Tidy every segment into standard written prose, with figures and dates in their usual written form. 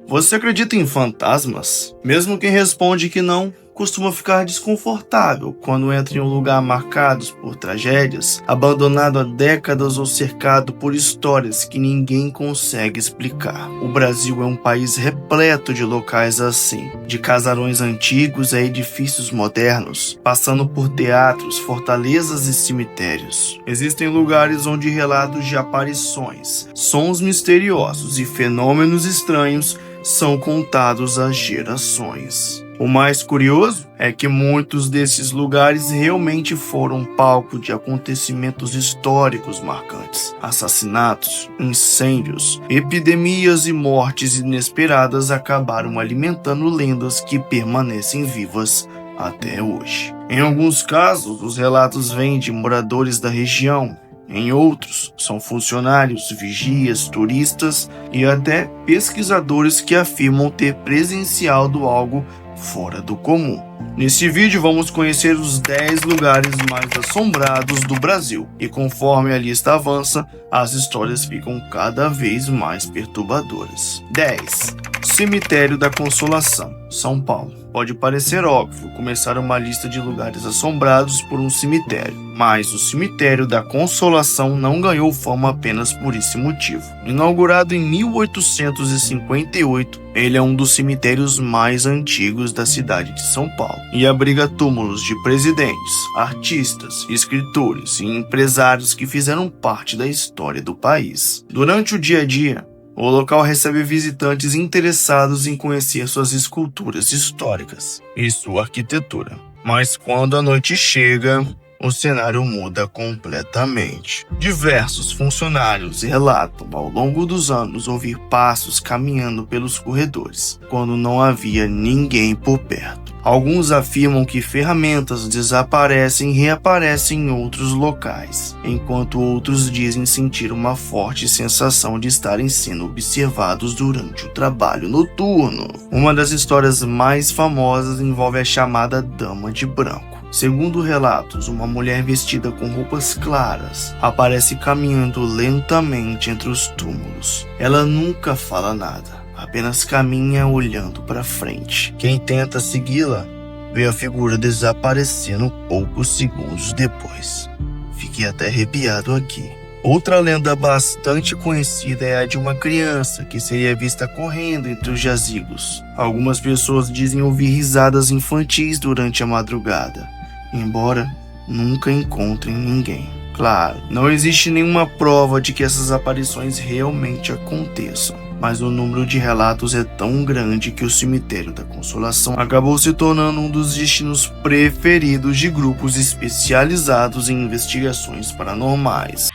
Você acredita em fantasmas? Mesmo quem responde que não, costuma ficar desconfortável quando entra em um lugar marcado por tragédias, abandonado há décadas ou cercado por histórias que ninguém consegue explicar. O Brasil é um país repleto de locais assim, de casarões antigos a edifícios modernos, passando por teatros, fortalezas e cemitérios. Existem lugares onde relatos de aparições, sons misteriosos e fenômenos estranhos são contados há gerações. O mais curioso é que muitos desses lugares realmente foram palco de acontecimentos históricos marcantes. Assassinatos, incêndios, epidemias e mortes inesperadas acabaram alimentando lendas que permanecem vivas até hoje. Em alguns casos, os relatos vêm de moradores da região. Em outros, são funcionários, vigias, turistas e até pesquisadores que afirmam ter presenciado algo fora do comum. Nesse vídeo vamos conhecer os 10 lugares mais assombrados do Brasil e conforme a lista avança, as histórias ficam cada vez mais perturbadoras. 10. Cemitério da Consolação, São Paulo. Pode parecer óbvio começar uma lista de lugares assombrados por um cemitério, mas o Cemitério da Consolação não ganhou fama apenas por esse motivo. Inaugurado em 1858, ele é um dos cemitérios mais antigos da cidade de São Paulo e abriga túmulos de presidentes, artistas, escritores e empresários que fizeram parte da história do país. Durante o dia a dia, o local recebe visitantes interessados em conhecer suas esculturas históricas e sua arquitetura. Mas quando a noite chega, o cenário muda completamente. Diversos funcionários relatam ao longo dos anos ouvir passos caminhando pelos corredores, quando não havia ninguém por perto. Alguns afirmam que ferramentas desaparecem e reaparecem em outros locais, enquanto outros dizem sentir uma forte sensação de estarem sendo observados durante o trabalho noturno. Uma das histórias mais famosas envolve a chamada Dama de Branco. Segundo relatos, uma mulher vestida com roupas claras aparece caminhando lentamente entre os túmulos. Ela nunca fala nada, apenas caminha olhando para frente. Quem tenta segui-la vê a figura desaparecendo poucos segundos depois. Fiquei até arrepiado aqui. Outra lenda bastante conhecida é a de uma criança que seria vista correndo entre os jazigos. Algumas pessoas dizem ouvir risadas infantis durante a madrugada, embora nunca encontrem ninguém. Claro, não existe nenhuma prova de que essas aparições realmente aconteçam, mas o número de relatos é tão grande que o Cemitério da Consolação acabou se tornando um dos destinos preferidos de grupos especializados em investigações paranormais.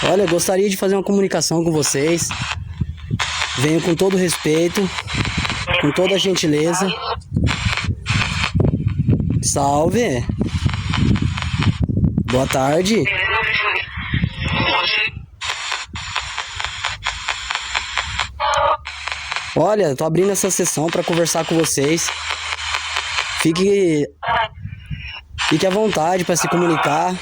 Olha, gostaria de fazer uma comunicação com vocês. Venho com todo respeito, com toda a gentileza. Salve! Boa tarde. Olha, tô abrindo essa sessão para conversar com vocês. Fique à vontade para se comunicar.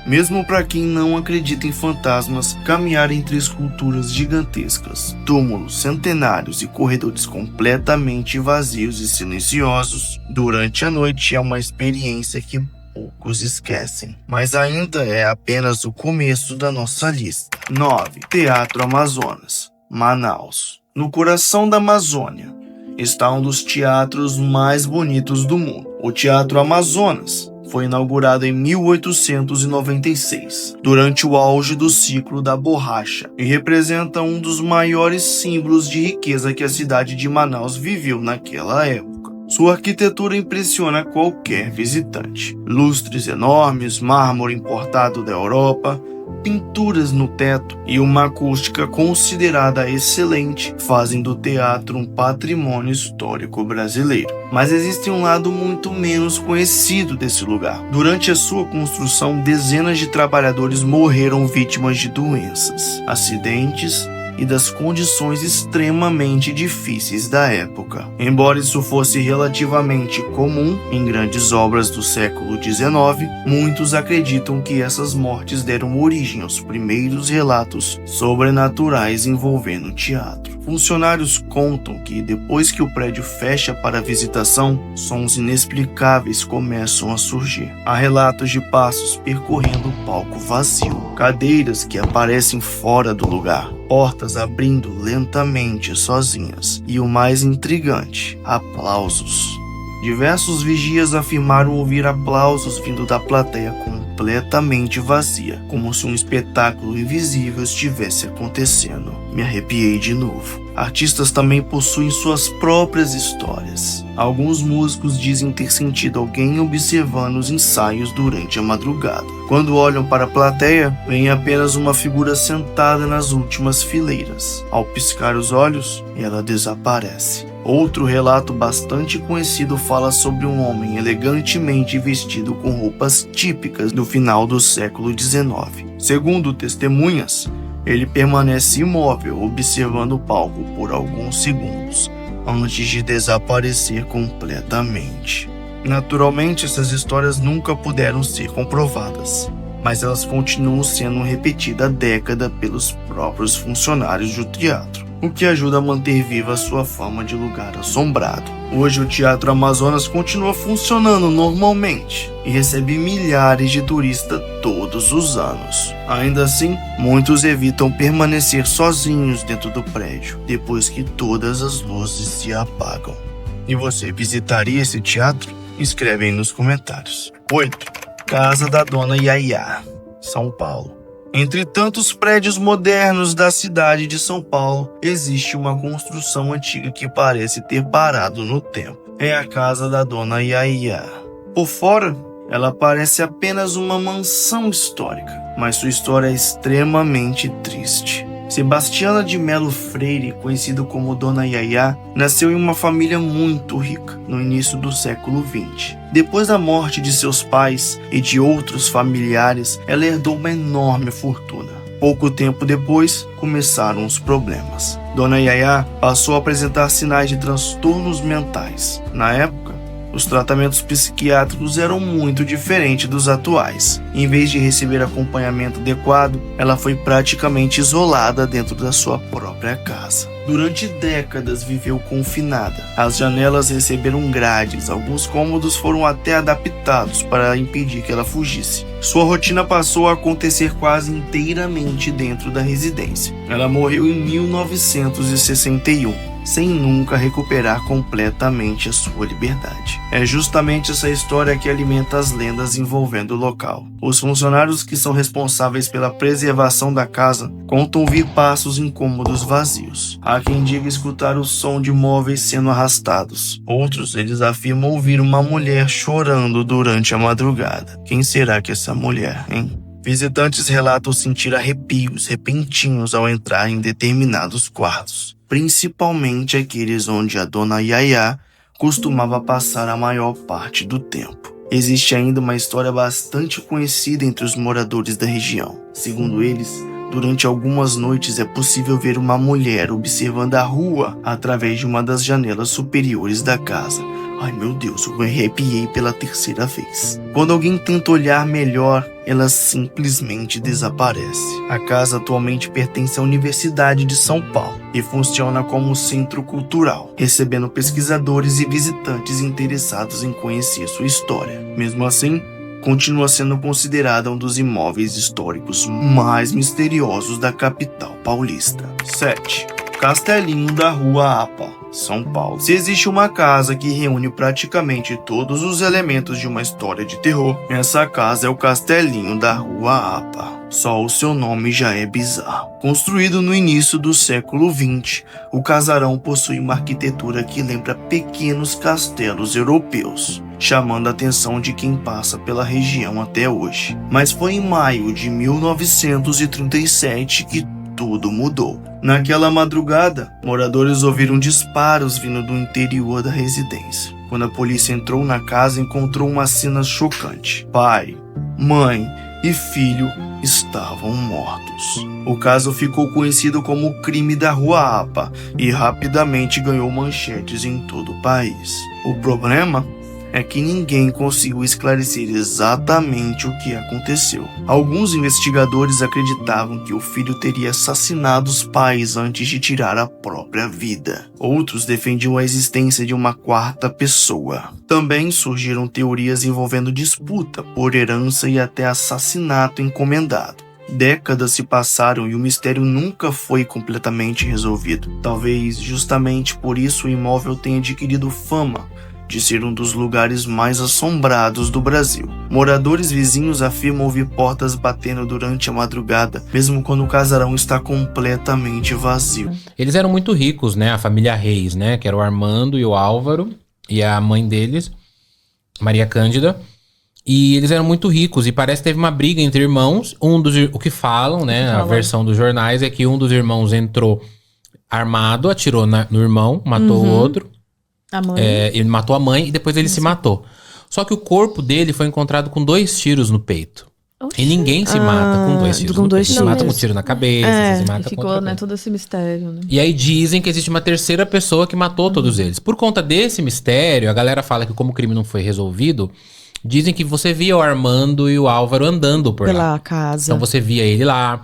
Mesmo para quem não acredita em fantasmas, caminhar entre esculturas gigantescas, túmulos centenários e corredores completamente vazios e silenciosos durante a noite é uma experiência que poucos esquecem. Mas ainda é apenas o começo da nossa lista. 9. Teatro Amazonas, Manaus. No coração da Amazônia está um dos teatros mais bonitos do mundo, o Teatro Amazonas. Foi inaugurado em 1896, durante o auge do ciclo da borracha, e representa um dos maiores símbolos de riqueza que a cidade de Manaus viveu naquela época. Sua arquitetura impressiona qualquer visitante. Lustres enormes, mármore importado da Europa, pinturas no teto e uma acústica considerada excelente fazem do teatro um patrimônio histórico brasileiro. Mas existe um lado muito menos conhecido desse lugar. Durante a sua construção, dezenas de trabalhadores morreram vítimas de doenças, acidentes e das condições extremamente difíceis da época. Embora isso fosse relativamente comum em grandes obras do século XIX, muitos acreditam que essas mortes deram origem aos primeiros relatos sobrenaturais envolvendo o teatro. Funcionários contam que depois que o prédio fecha para visitação, sons inexplicáveis começam a surgir. Há relatos de passos percorrendo o palco vazio, cadeiras que aparecem fora do lugar, portas abrindo lentamente sozinhas e o mais intrigante, aplausos. Diversos vigias afirmaram ouvir aplausos vindo da plateia completamente vazia, como se um espetáculo invisível estivesse acontecendo. Me arrepiei de novo. Artistas também possuem suas próprias histórias. Alguns músicos dizem ter sentido alguém observando os ensaios durante a madrugada. Quando olham para a plateia, veem apenas uma figura sentada nas últimas fileiras. Ao piscar os olhos, ela desaparece. Outro relato bastante conhecido fala sobre um homem elegantemente vestido com roupas típicas do final do século XIX. Segundo testemunhas, ele permanece imóvel observando o palco por alguns segundos, antes de desaparecer completamente. Naturalmente, essas histórias nunca puderam ser comprovadas, mas elas continuam sendo repetidas há décadas pelos próprios funcionários do teatro, o que ajuda a manter viva a sua fama de lugar assombrado. Hoje o Teatro Amazonas continua funcionando normalmente e recebe milhares de turistas todos os anos. Ainda assim, muitos evitam permanecer sozinhos dentro do prédio depois que todas as luzes se apagam. E você visitaria esse teatro? Escreve aí nos comentários. 8. Casa da Dona Yaya, São Paulo. Entre tantos prédios modernos da cidade de São Paulo, existe uma construção antiga que parece ter parado no tempo. É a casa da Dona Yaya. Por fora, ela parece apenas uma mansão histórica, mas sua história é extremamente triste. Sebastiana de Melo Freire, conhecido como Dona Yaya, nasceu em uma família muito rica no início do século XX. Depois da morte de seus pais e de outros familiares, ela herdou uma enorme fortuna. Pouco tempo depois, começaram os problemas. Dona Yaya passou a apresentar sinais de transtornos mentais. Na época, os tratamentos psiquiátricos eram muito diferentes dos atuais. Em vez de receber acompanhamento adequado, ela foi praticamente isolada dentro da sua própria casa. Durante décadas viveu confinada. As janelas receberam grades, alguns cômodos foram até adaptados para impedir que ela fugisse. Sua rotina passou a acontecer quase inteiramente dentro da residência. Ela morreu em 1961. Sem nunca recuperar completamente a sua liberdade. É justamente essa história que alimenta as lendas envolvendo o local. Os funcionários que são responsáveis pela preservação da casa contam ouvir passos incômodos vazios. Há quem diga escutar o som de móveis sendo arrastados. Outros, eles afirmam ouvir uma mulher chorando durante a madrugada. Quem será que é essa mulher, hein? Visitantes relatam sentir arrepios repentinos ao entrar em determinados quartos, principalmente aqueles onde a Dona Yaya costumava passar a maior parte do tempo. Existe ainda uma história bastante conhecida entre os moradores da região. Segundo eles, durante algumas noites é possível ver uma mulher observando a rua através de uma das janelas superiores da casa. Ai meu Deus, eu me arrepiei pela terceira vez. Quando alguém tenta olhar melhor, ela simplesmente desaparece. A casa atualmente pertence à Universidade de São Paulo e funciona como centro cultural, recebendo pesquisadores e visitantes interessados em conhecer sua história. Mesmo assim, continua sendo considerada um dos imóveis históricos mais misteriosos da capital paulista. 7. Castelinho da Rua APA, São Paulo. Se existe uma casa que reúne praticamente todos os elementos de uma história de terror, essa casa é o Castelinho da Rua APA. Só o seu nome já é bizarro. Construído no início do século XX, o casarão possui uma arquitetura que lembra pequenos castelos europeus, chamando a atenção de quem passa pela região até hoje. Mas foi em maio de 1937 que tudo mudou. Naquela madrugada, moradores ouviram disparos vindo do interior da residência. Quando a polícia entrou na casa, encontrou uma cena chocante. Pai, mãe e filho estavam mortos. O caso ficou conhecido como o crime da Rua Apa e rapidamente ganhou manchetes em todo o país. O problema é que ninguém conseguiu esclarecer exatamente o que aconteceu. Alguns investigadores acreditavam que o filho teria assassinado os pais antes de tirar a própria vida. Outros defendiam a existência de uma quarta pessoa. Também surgiram teorias envolvendo disputa por herança e até assassinato encomendado. Décadas se passaram e o mistério nunca foi completamente resolvido. Talvez justamente por isso o imóvel tenha adquirido fama de ser um dos lugares mais assombrados do Brasil. Moradores vizinhos afirmam ouvir portas batendo durante a madrugada, mesmo quando o casarão está completamente vazio. Eles eram muito ricos, né? A família Reis, né? Que era o Armando e o Álvaro, e a mãe deles, Maria Cândida. E eles eram muito ricos, e parece que teve uma briga entre irmãos. O que falam, né? A versão dos jornais é que um dos irmãos entrou armado, atirou no irmão, matou o outro. A mãe. Ele matou a mãe e depois ele se matou. Só que o corpo dele foi encontrado com 2 tiros no peito. Oxi. E ninguém se mata com 2 tiros no peito. Se mata com um tiro na cabeça, se mata com ficou, outra né, coisa. todo esse mistério, né? E aí dizem que existe uma terceira pessoa que matou todos eles. Por conta desse mistério, a galera fala que como o crime não foi resolvido, dizem que você via o Armando e o Álvaro andando por lá. Pela casa. Então você via ele lá.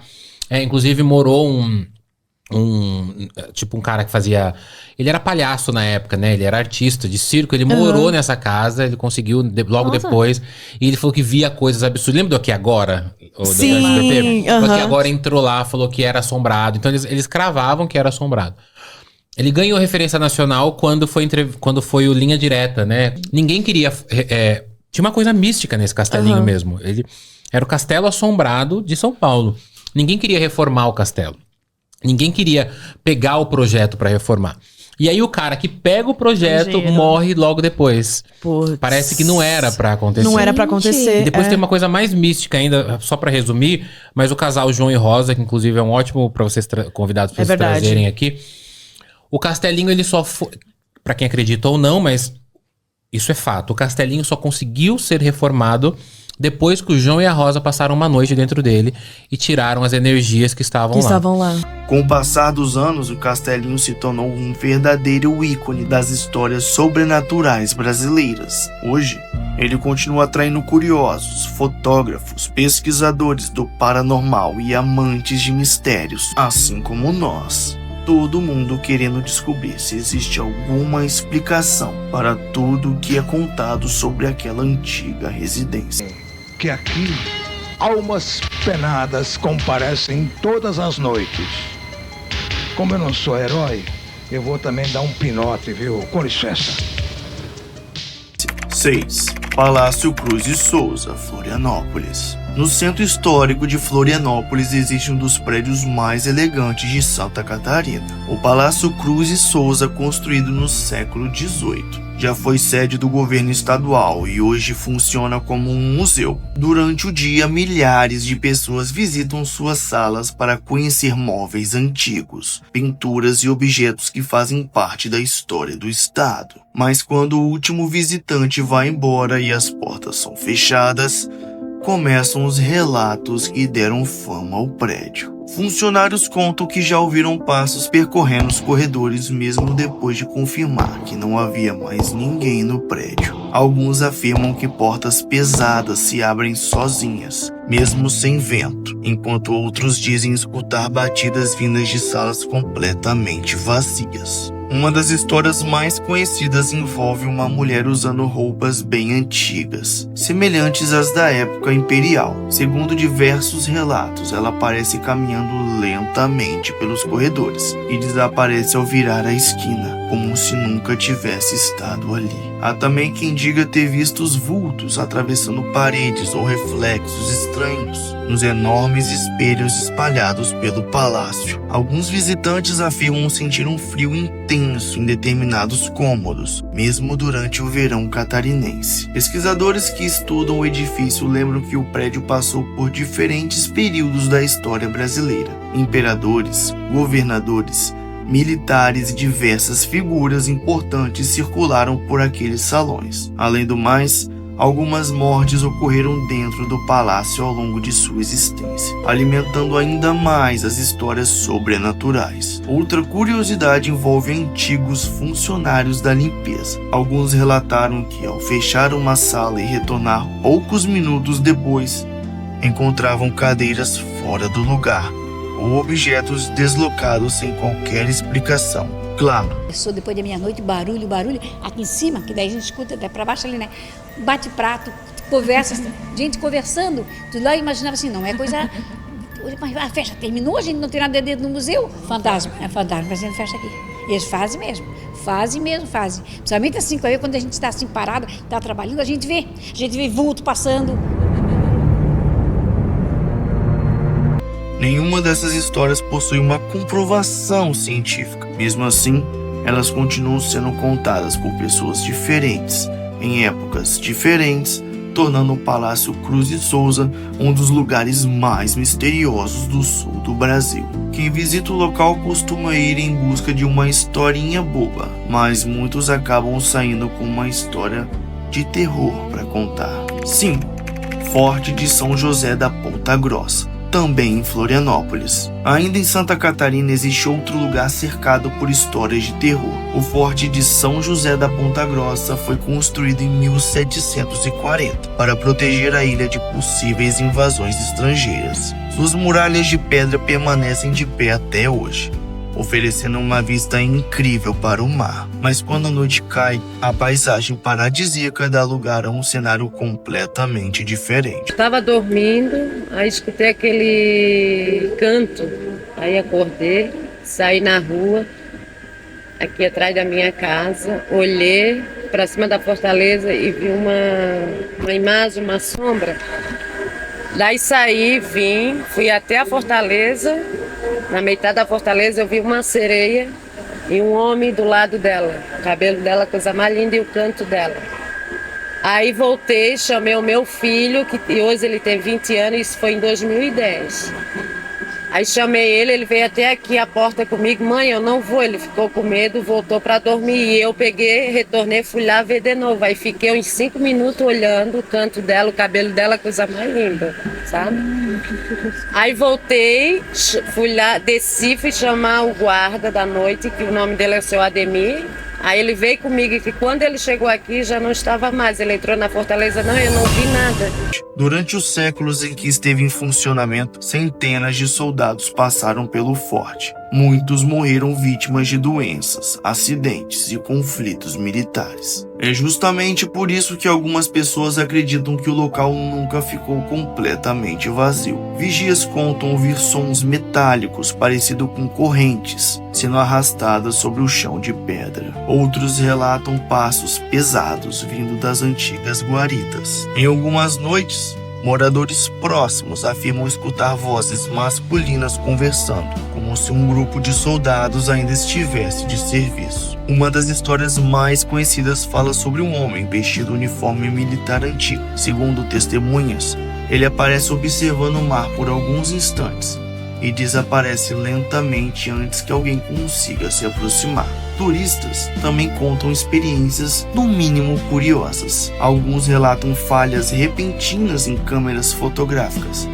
Inclusive morou um cara que fazia... Ele era palhaço na época, né? Ele era artista de circo. Ele morou nessa casa. Ele conseguiu logo depois. E ele falou que via coisas absurdas. Lembra do Aqui Agora? Sim, Do SBT? O Aqui Agora entrou lá, falou que era assombrado. Então eles cravavam que era assombrado. Ele ganhou referência nacional quando foi o Linha Direta, né? Ninguém queria... tinha uma coisa mística nesse castelinho mesmo. Ele era o Castelo Assombrado de São Paulo. Ninguém queria reformar o castelo. Ninguém queria pegar o projeto pra reformar. E aí o cara que pega o projeto morre logo depois. Putz. Parece que não era pra acontecer. Não era pra acontecer. E depois tem uma coisa mais mística ainda, só pra resumir, mas o casal João e Rosa, que inclusive é um ótimo pra vocês convidados pra vocês trazerem aqui. O castelinho, ele só foi... Pra quem acredita ou não, mas isso é fato. O castelinho só conseguiu ser reformado depois que o João e a Rosa passaram uma noite dentro dele e tiraram as energias que estavam lá. Com o passar dos anos, o castelinho se tornou um verdadeiro ícone das histórias sobrenaturais brasileiras. Hoje, ele continua atraindo curiosos, fotógrafos, pesquisadores do paranormal e amantes de mistérios, assim como nós. Todo mundo querendo descobrir se existe alguma explicação para tudo o que é contado sobre aquela antiga residência. Que aqui, almas penadas comparecem todas as noites. Como eu não sou herói, eu vou também dar um pinote, viu? Com licença. 6. Palácio Cruz e Souza, Florianópolis. No centro histórico de Florianópolis existe um dos prédios mais elegantes de Santa Catarina, o Palácio Cruz e Souza, construído no século XVIII. Já foi sede do governo estadual e hoje funciona como um museu. Durante o dia, milhares de pessoas visitam suas salas para conhecer móveis antigos, pinturas e objetos que fazem parte da história do estado. Mas quando o último visitante vai embora e as portas são fechadas, começam os relatos que deram fama ao prédio. Funcionários contam que já ouviram passos percorrendo os corredores mesmo depois de confirmar que não havia mais ninguém no prédio. Alguns afirmam que portas pesadas se abrem sozinhas, mesmo sem vento, enquanto outros dizem escutar batidas vindas de salas completamente vazias. Uma das histórias mais conhecidas envolve uma mulher usando roupas bem antigas, semelhantes às da época imperial. Segundo diversos relatos, ela aparece caminhando lentamente pelos corredores e desaparece ao virar a esquina, como se nunca tivesse estado ali. Há também quem diga ter visto os vultos atravessando paredes ou reflexos estranhos nos enormes espelhos espalhados pelo palácio. Alguns visitantes afirmam sentir um frio intenso em determinados cômodos, mesmo durante o verão catarinense. Pesquisadores que estudam o edifício lembram que o prédio passou por diferentes períodos da história brasileira. Imperadores, governadores, militares e diversas figuras importantes circularam por aqueles salões. Além do mais, Algumas mortes ocorreram dentro do palácio ao longo de sua existência, alimentando ainda mais as histórias sobrenaturais. Outra curiosidade envolve antigos funcionários da limpeza. Alguns relataram que, ao fechar uma sala e retornar poucos minutos depois, encontravam cadeiras fora do lugar ou objetos deslocados sem qualquer explicação. Claro. Começou depois da meia-noite, barulho, aqui em cima, que daí a gente escuta até pra baixo ali, né? Bate-prato, conversa, gente conversando, tudo lá, eu imaginava assim, não é coisa... Mas a festa terminou, a gente não tem nada dentro do museu? Fantasma, fazendo festa aqui. E eles fazem mesmo. Principalmente assim, quando a gente está assim parado, está trabalhando, a gente vê vulto passando. Nenhuma dessas histórias possui uma comprovação científica. Mesmo assim, elas continuam sendo contadas por pessoas diferentes, em épocas diferentes, tornando o Palácio Cruz de Souza um dos lugares mais misteriosos do sul do Brasil. Quem visita o local costuma ir em busca de uma historinha boba, mas muitos acabam saindo com uma história de terror para contar. Sim, Forte de São José da Ponta Grossa, também em Florianópolis. Ainda em Santa Catarina existe outro lugar cercado por histórias de terror. O Forte de São José da Ponta Grossa foi construído em 1740 para proteger a ilha de possíveis invasões estrangeiras. Suas muralhas de pedra permanecem de pé até hoje, oferecendo uma vista incrível para o mar. Mas quando a noite cai, a paisagem paradisíaca dá lugar a um cenário completamente diferente. Estava dormindo, aí escutei aquele canto, aí acordei, saí na rua, aqui atrás da minha casa, olhei para cima da fortaleza e vi uma imagem, uma sombra. Daí saí, fui até a fortaleza. Na metade da fortaleza eu vi uma sereia e um homem do lado dela. O cabelo dela, coisa mais linda, e o canto dela. Aí voltei, chamei o meu filho, que hoje ele tem 20 anos, isso foi em 2010. Aí chamei ele veio até aqui a porta comigo. Mãe, eu não vou. Ele ficou com medo, voltou para dormir. E eu peguei, retornei, fui lá ver de novo. Aí fiquei uns 5 minutos olhando o canto dela, o cabelo dela, coisa mais linda, sabe? Aí voltei, fui lá, desci, fui chamar o guarda da noite, que o nome dele é o seu Ademir. Aí ele veio comigo e que quando ele chegou aqui já não estava mais. Ele entrou na fortaleza, não, eu não vi nada. Durante os séculos em que esteve em funcionamento, centenas de soldados passaram pelo forte. Muitos morreram vítimas de doenças, acidentes e conflitos militares. É justamente por isso que algumas pessoas acreditam que o local nunca ficou completamente vazio. Vigias contam ouvir sons metálicos parecidos com correntes sendo arrastadas sobre o chão de pedra. Outros relatam passos pesados vindo das antigas guaritas. Em algumas noites, moradores próximos afirmam escutar vozes masculinas conversando, como se um grupo de soldados ainda estivesse de serviço. Uma das histórias mais conhecidas fala sobre um homem vestido uniforme militar antigo. Segundo testemunhas, ele aparece observando o mar por alguns instantes e desaparece lentamente antes que alguém consiga se aproximar. Turistas também contam experiências no mínimo curiosas. Alguns relatam falhas repentinas em câmeras fotográficas,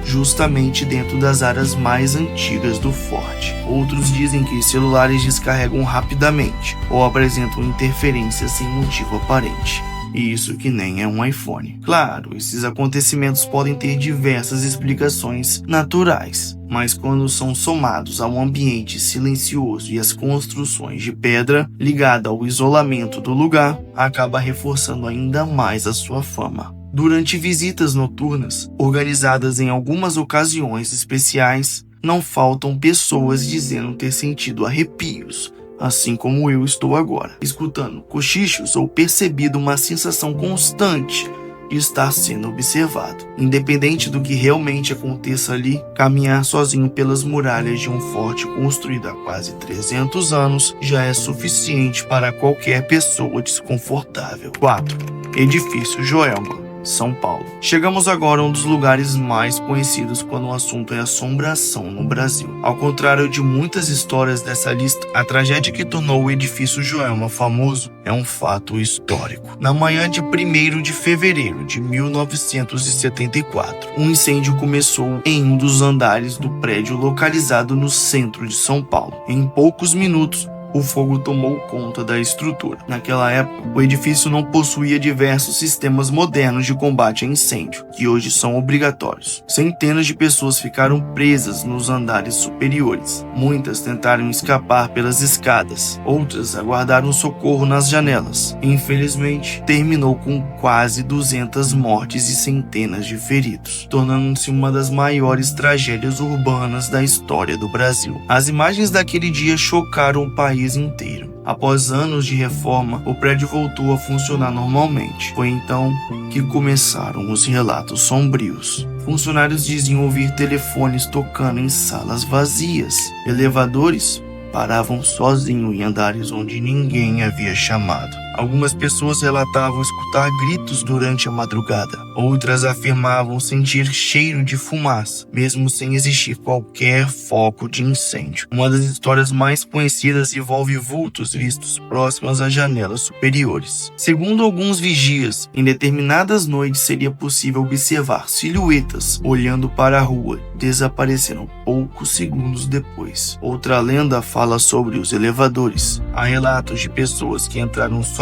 justamente dentro das áreas mais antigas do forte. Outros dizem que celulares descarregam rapidamente ou apresentam interferências sem motivo aparente. E isso que nem é um iPhone. Claro, esses acontecimentos podem ter diversas explicações naturais, mas quando são somados ao ambiente silencioso e às construções de pedra ligada ao isolamento do lugar, acaba reforçando ainda mais a sua fama. Durante visitas noturnas, organizadas em algumas ocasiões especiais, não faltam pessoas dizendo ter sentido arrepios, assim como eu estou agora, escutando cochichos ou percebido uma sensação constante de estar sendo observado. Independente do que realmente aconteça ali, caminhar sozinho pelas muralhas de um forte construído há quase 300 anos já é suficiente para qualquer pessoa desconfortável. 4. Edifício Joelma. São Paulo. Chegamos agora a um dos lugares mais conhecidos quando o assunto é assombração no Brasil. Ao contrário de muitas histórias dessa lista, a tragédia que tornou o edifício Joelma famoso é um fato histórico. Na manhã de 1º de fevereiro de 1974, um incêndio começou em um dos andares do prédio localizado no centro de São Paulo. Em poucos minutos, o fogo tomou conta da estrutura. Naquela época, o edifício não possuía diversos sistemas modernos de combate a incêndio, que hoje são obrigatórios. Centenas de pessoas ficaram presas nos andares superiores. Muitas tentaram escapar pelas escadas, outras aguardaram socorro nas janelas. Infelizmente, terminou com quase 200 mortes e centenas de feridos, tornando-se uma das maiores tragédias urbanas da história do Brasil. As imagens daquele dia chocaram o país inteiro. Após anos de reforma, o prédio voltou a funcionar normalmente. Foi então que começaram os relatos sombrios. Funcionários diziam ouvir telefones tocando em salas vazias. Elevadores paravam sozinhos em andares onde ninguém havia chamado. Algumas pessoas relatavam escutar gritos durante a madrugada. Outras afirmavam sentir cheiro de fumaça, mesmo sem existir qualquer foco de incêndio. Uma das histórias mais conhecidas envolve vultos vistos próximos às janelas superiores. Segundo alguns vigias, em determinadas noites seria possível observar silhuetas olhando para a rua, desapareceram poucos segundos depois. Outra lenda fala sobre os elevadores. Há relatos de pessoas que entraram sozinhas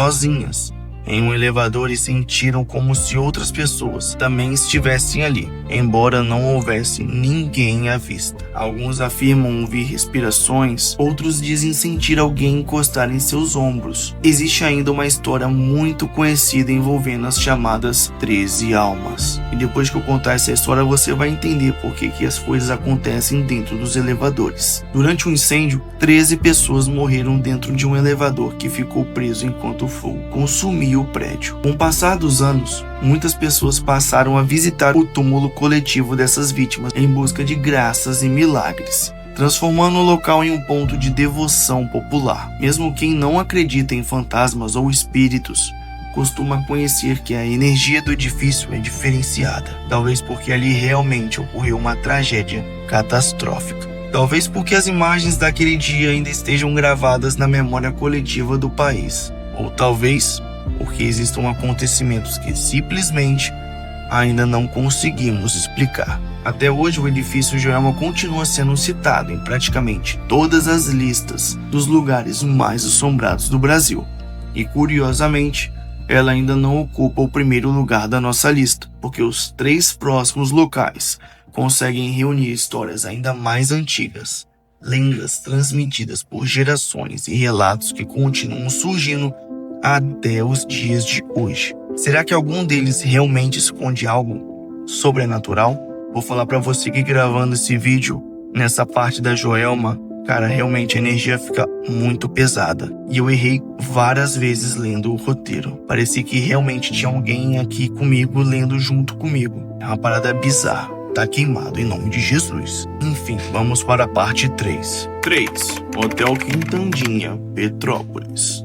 em um elevador e sentiram como se outras pessoas também estivessem ali, embora não houvesse ninguém à vista. Alguns afirmam ouvir respirações, outros dizem sentir alguém encostar em seus ombros. Existe ainda uma história muito conhecida envolvendo as chamadas 13 almas. E depois que eu contar essa história, você vai entender por que as coisas acontecem dentro dos elevadores. Durante um incêndio, 13 pessoas morreram dentro de um elevador que ficou preso enquanto o fogo consumia o prédio. Com o passar dos anos, muitas pessoas passaram a visitar o túmulo coletivo dessas vítimas em busca de graças e milagres, transformando o local em um ponto de devoção popular. Mesmo quem não acredita em fantasmas ou espíritos costuma conhecer que a energia do edifício é diferenciada, talvez porque ali realmente ocorreu uma tragédia catastrófica. Talvez porque as imagens daquele dia ainda estejam gravadas na memória coletiva do país, ou talvez porque existam acontecimentos que simplesmente ainda não conseguimos explicar. Até hoje, o edifício Joelma continua sendo citado em praticamente todas as listas dos lugares mais assombrados do Brasil. E, curiosamente, ela ainda não ocupa o primeiro lugar da nossa lista, porque os 3 próximos locais conseguem reunir histórias ainda mais antigas, lendas transmitidas por gerações e relatos que continuam surgindo até os dias de hoje. Será que algum deles realmente esconde algo sobrenatural? Vou falar pra você que gravando esse vídeo, nessa parte da Joelma, cara, realmente a energia fica muito pesada. E eu errei várias vezes lendo o roteiro. Parecia que realmente tinha alguém aqui comigo, lendo junto comigo. É uma parada bizarra. Tá queimado em nome de Jesus. Enfim, vamos para a parte 3. 3. Hotel Quintandinha, Petrópolis.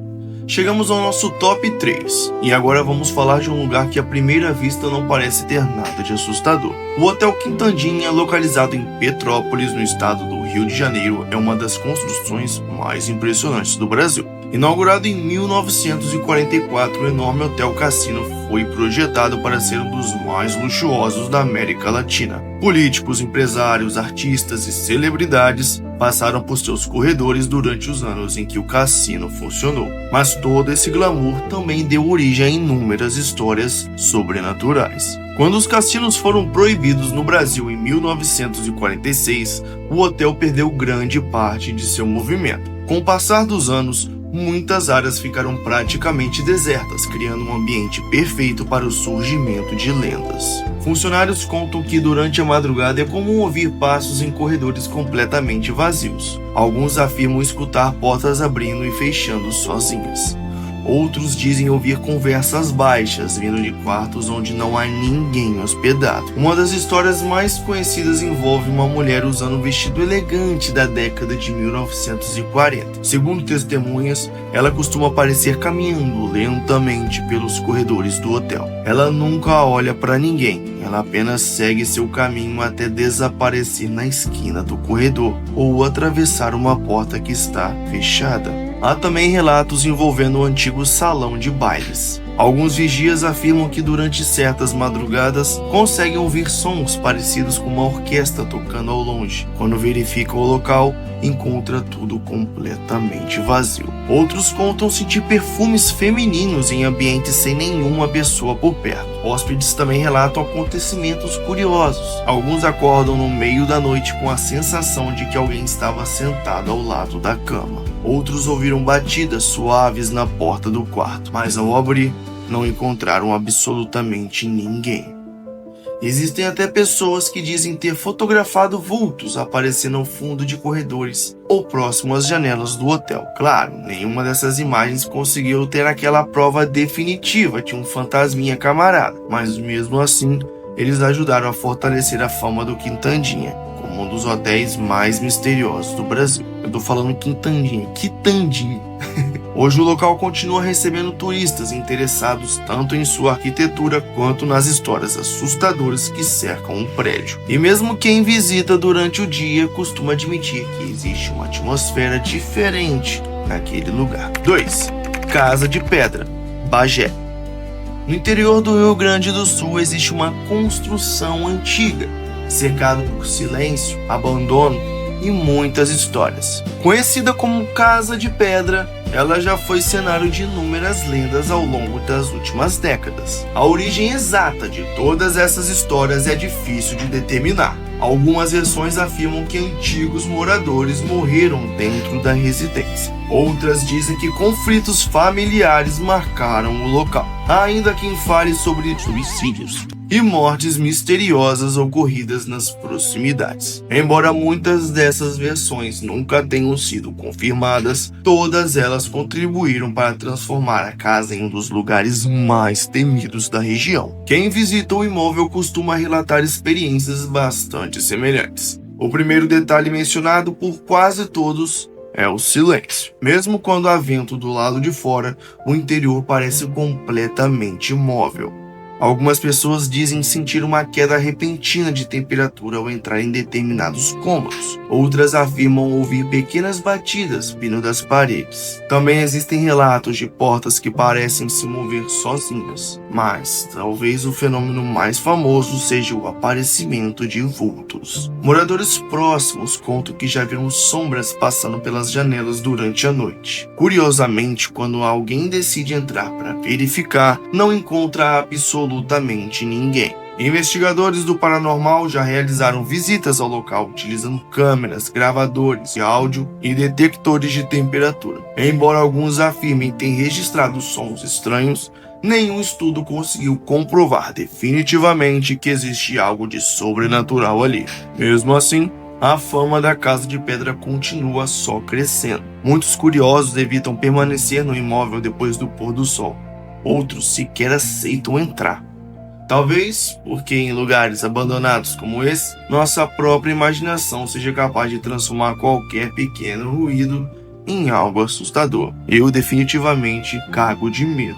Chegamos ao nosso top 3, e agora vamos falar de um lugar que à primeira vista não parece ter nada de assustador. O Hotel Quintandinha, localizado em Petrópolis, no estado do Rio de Janeiro, é uma das construções mais impressionantes do Brasil. Inaugurado em 1944, o enorme Hotel Cassino foi projetado para ser um dos mais luxuosos da América Latina. Políticos, empresários, artistas e celebridades passaram por seus corredores durante os anos em que o cassino funcionou. Mas todo esse glamour também deu origem a inúmeras histórias sobrenaturais. Quando os cassinos foram proibidos no Brasil em 1946, o hotel perdeu grande parte de seu movimento. Com o passar dos anos, muitas áreas ficaram praticamente desertas, criando um ambiente perfeito para o surgimento de lendas. Funcionários contam que durante a madrugada é comum ouvir passos em corredores completamente vazios. Alguns afirmam escutar portas abrindo e fechando sozinhas. Outros dizem ouvir conversas baixas vindo de quartos onde não há ninguém hospedado. Uma das histórias mais conhecidas envolve uma mulher usando um vestido elegante da década de 1940. Segundo testemunhas, ela costuma aparecer caminhando lentamente pelos corredores do hotel. Ela nunca olha para ninguém, ela apenas segue seu caminho até desaparecer na esquina do corredor ou atravessar uma porta que está fechada. Há também relatos envolvendo o antigo salão de bailes. Alguns vigias afirmam que durante certas madrugadas conseguem ouvir sons parecidos com uma orquestra tocando ao longe. Quando verificam o local, encontra tudo completamente vazio. Outros contam sentir perfumes femininos em ambientes sem nenhuma pessoa por perto. Hóspedes também relatam acontecimentos curiosos. Alguns acordam no meio da noite com a sensação de que alguém estava sentado ao lado da cama. Outros ouviram batidas suaves na porta do quarto, mas ao abrir, não encontraram absolutamente ninguém. Existem até pessoas que dizem ter fotografado vultos aparecendo ao fundo de corredores ou próximo às janelas do hotel. Claro, nenhuma dessas imagens conseguiu ter aquela prova definitiva de um fantasminha camarada, mas mesmo assim, eles ajudaram a fortalecer a fama do Quintandinha como um dos hotéis mais misteriosos do Brasil. Eu tô falando Quintandinha. Hoje o local continua recebendo turistas interessados tanto em sua arquitetura quanto nas histórias assustadoras que cercam o prédio. E mesmo quem visita durante o dia costuma admitir que existe uma atmosfera diferente naquele lugar. 2. Casa de Pedra, Bagé. No interior do Rio Grande do Sul existe uma construção antiga, cercada por silêncio, abandono e muitas histórias. Conhecida como Casa de Pedra, ela já foi cenário de inúmeras lendas ao longo das últimas décadas. A origem exata de todas essas histórias é difícil de determinar. Algumas versões afirmam que antigos moradores morreram dentro da residência. Outras dizem que conflitos familiares marcaram o local. Há ainda quem fale sobre suicídios e mortes misteriosas ocorridas nas proximidades. Embora muitas dessas versões nunca tenham sido confirmadas, todas elas contribuíram para transformar a casa em um dos lugares mais temidos da região. Quem visita o imóvel costuma relatar experiências bastante semelhantes. O primeiro detalhe mencionado por quase todos é o silêncio. Mesmo quando há vento do lado de fora, o interior parece completamente imóvel. Algumas pessoas dizem sentir uma queda repentina de temperatura ao entrar em determinados cômodos. Outras afirmam ouvir pequenas batidas vindo das paredes. Também existem relatos de portas que parecem se mover sozinhas. Mas talvez o fenômeno mais famoso seja o aparecimento de vultos. Moradores próximos contam que já viram sombras passando pelas janelas durante a noite. Curiosamente, quando alguém decide entrar para verificar, não encontra absolutamente ninguém. Investigadores do paranormal já realizaram visitas ao local utilizando câmeras, gravadores de áudio e detectores de temperatura. Embora alguns afirmem ter registrado sons estranhos, nenhum estudo conseguiu comprovar definitivamente que existe algo de sobrenatural ali. Mesmo assim, a fama da Casa de Pedra continua só crescendo. Muitos curiosos evitam permanecer no imóvel depois do pôr do sol. Outros sequer aceitam entrar. Talvez porque em lugares abandonados como esse, nossa própria imaginação seja capaz de transformar qualquer pequeno ruído em algo assustador. Eu definitivamente cago de medo.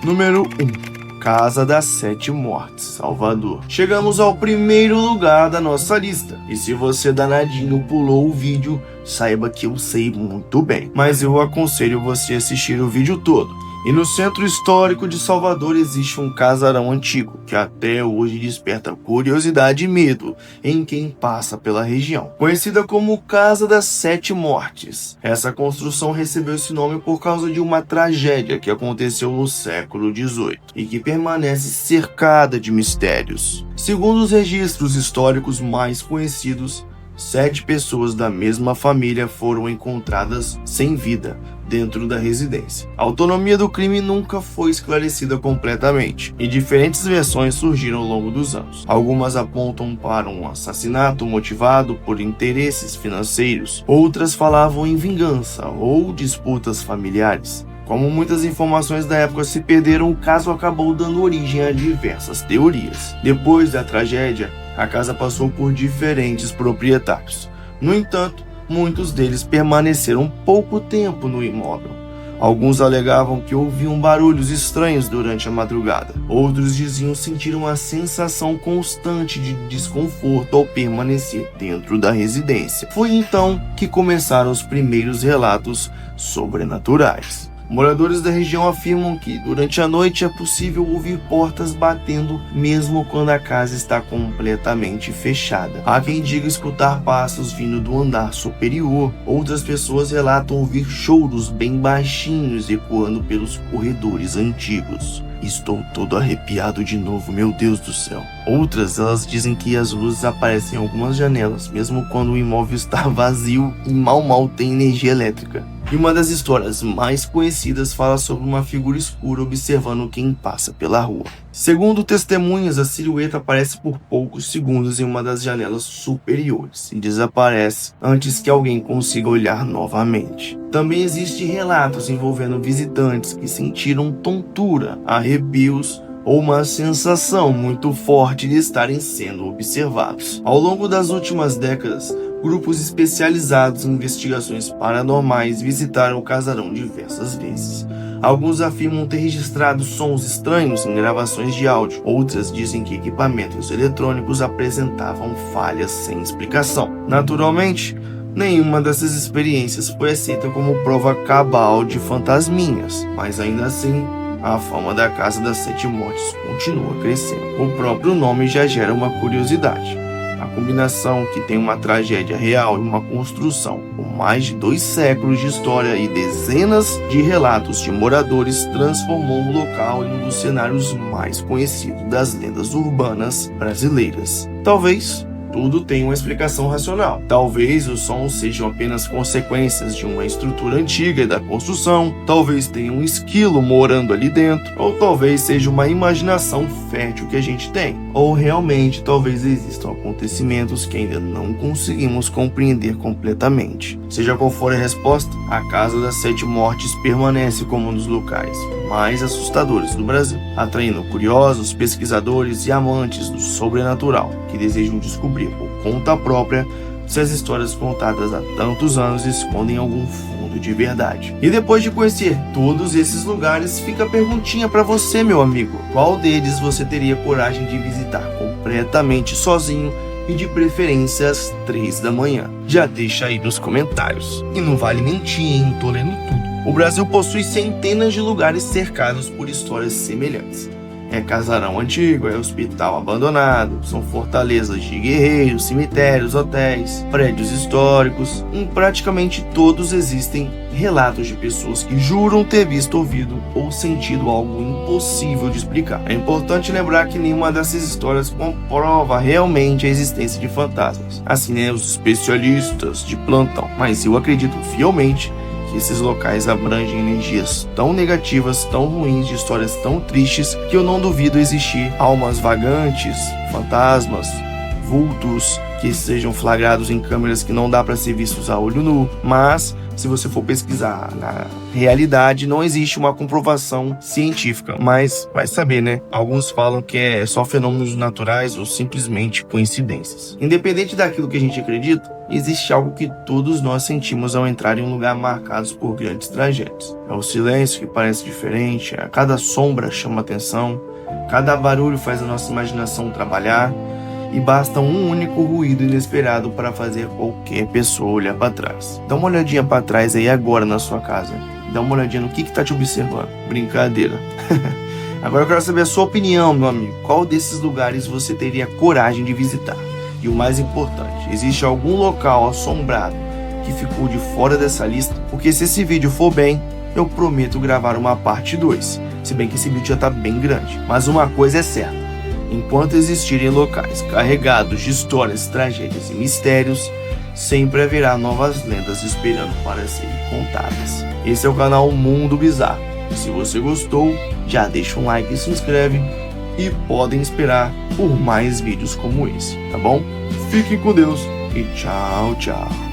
Número 1. Casa das 7 Mortes, Salvador. Chegamos ao primeiro lugar da nossa lista. E se você danadinho pulou o vídeo, saiba que eu sei muito bem. Mas eu aconselho você a assistir o vídeo todo. E no Centro Histórico de Salvador existe um casarão antigo, que até hoje desperta curiosidade e medo em quem passa pela região. Conhecida como Casa das 7 Mortes, essa construção recebeu esse nome por causa de uma tragédia que aconteceu no século XVIII e que permanece cercada de mistérios. Segundo os registros históricos mais conhecidos, 7 pessoas da mesma família foram encontradas sem vida dentro da residência. A autonomia do crime nunca foi esclarecida completamente, e diferentes versões surgiram ao longo dos anos. Algumas apontam para um assassinato motivado por interesses financeiros, outras falavam em vingança ou disputas familiares. Como muitas informações da época se perderam, o caso acabou dando origem a diversas teorias. Depois da tragédia, a casa passou por diferentes proprietários. No entanto, muitos deles permaneceram pouco tempo no imóvel. Alguns alegavam que ouviam barulhos estranhos durante a madrugada. Outros diziam sentir uma sensação constante de desconforto ao permanecer dentro da residência. Foi então que começaram os primeiros relatos sobrenaturais. Moradores da região afirmam que durante a noite é possível ouvir portas batendo mesmo quando a casa está completamente fechada. Há quem diga escutar passos vindo do andar superior. Outras pessoas relatam ouvir choros bem baixinhos ecoando pelos corredores antigos. Estou todo arrepiado de novo, meu Deus do céu. Outras, elas dizem que as luzes aparecem em algumas janelas, mesmo quando o imóvel está vazio e mal tem energia elétrica. E uma das histórias mais conhecidas fala sobre uma figura escura observando quem passa pela rua. Segundo testemunhas, a silhueta aparece por poucos segundos em uma das janelas superiores e desaparece antes que alguém consiga olhar novamente. Também existem relatos envolvendo visitantes que sentiram tontura, arrepios ou uma sensação muito forte de estarem sendo observados. Ao longo das últimas décadas, grupos especializados em investigações paranormais visitaram o casarão diversas vezes. Alguns afirmam ter registrado sons estranhos em gravações de áudio. Outras dizem que equipamentos eletrônicos apresentavam falhas sem explicação. Naturalmente, nenhuma dessas experiências foi aceita como prova cabal de fantasminhas, mas ainda assim, a fama da Casa das Sete Mortes continua crescendo. O próprio nome já gera uma curiosidade. A combinação que tem uma tragédia real e uma construção com mais de 2 séculos de história e dezenas de relatos de moradores transformou o local em um dos cenários mais conhecidos das lendas urbanas brasileiras. Talvez tudo tenha uma explicação racional. Talvez os sons sejam apenas consequências de uma estrutura antiga da construção, talvez tenha um esquilo morando ali dentro, ou talvez seja uma imaginação fértil que a gente tem, ou realmente talvez existam acontecimentos que ainda não conseguimos compreender completamente. Seja qual for a resposta, a Casa das Sete Mortes permanece como um dos locais mais assustadores do Brasil, atraindo curiosos, pesquisadores e amantes do sobrenatural que desejam descobrir por conta própria se as histórias contadas há tantos anos escondem algum fundo de verdade. E depois de conhecer todos esses lugares, fica a perguntinha para você, meu amigo. Qual deles você teria coragem de visitar completamente sozinho e de preferência às 3 da manhã? Já deixa aí nos comentários. E não vale mentir, hein? Tô lendo tudo. O Brasil possui centenas de lugares cercados por histórias semelhantes. É casarão antigo, é hospital abandonado, são fortalezas de guerreiros, cemitérios, hotéis, prédios históricos. Em praticamente todos existem relatos de pessoas que juram ter visto, ouvido ou sentido algo impossível de explicar. É importante lembrar que nenhuma dessas histórias comprova realmente a existência de fantasmas, assim né, os especialistas de plantão. Mas eu acredito fielmente que esses locais abrangem energias tão negativas, tão ruins, de histórias tão tristes, que eu não duvido existir almas vagantes, fantasmas, vultos, que sejam flagrados em câmeras que não dá para ser vistos a olho nu. Mas, se você for pesquisar na realidade, não existe uma comprovação científica. Mas vai saber, né? Alguns falam que é só fenômenos naturais ou simplesmente coincidências. Independente daquilo que a gente acredita, existe algo que todos nós sentimos ao entrar em um lugar marcado por grandes tragédias. É o silêncio que parece diferente, a cada sombra chama atenção, cada barulho faz a nossa imaginação trabalhar, e basta um único ruído inesperado para fazer qualquer pessoa olhar para trás. Dá uma olhadinha para trás aí agora na sua casa. Dá uma olhadinha no que tá te observando. Brincadeira. Agora eu quero saber a sua opinião, meu amigo. Qual desses lugares você teria coragem de visitar? E o mais importante, existe algum local assombrado que ficou de fora dessa lista? Porque se esse vídeo for bem, eu prometo gravar uma parte 2. Se bem que esse vídeo já tá bem grande. Mas uma coisa é certa. Enquanto existirem locais carregados de histórias, tragédias e mistérios, sempre haverá novas lendas esperando para serem contadas. Esse é o canal Mundo Bizarro. Se você gostou, já deixa um like e se inscreve. E podem esperar por mais vídeos como esse, tá bom? Fiquem com Deus e tchau, tchau.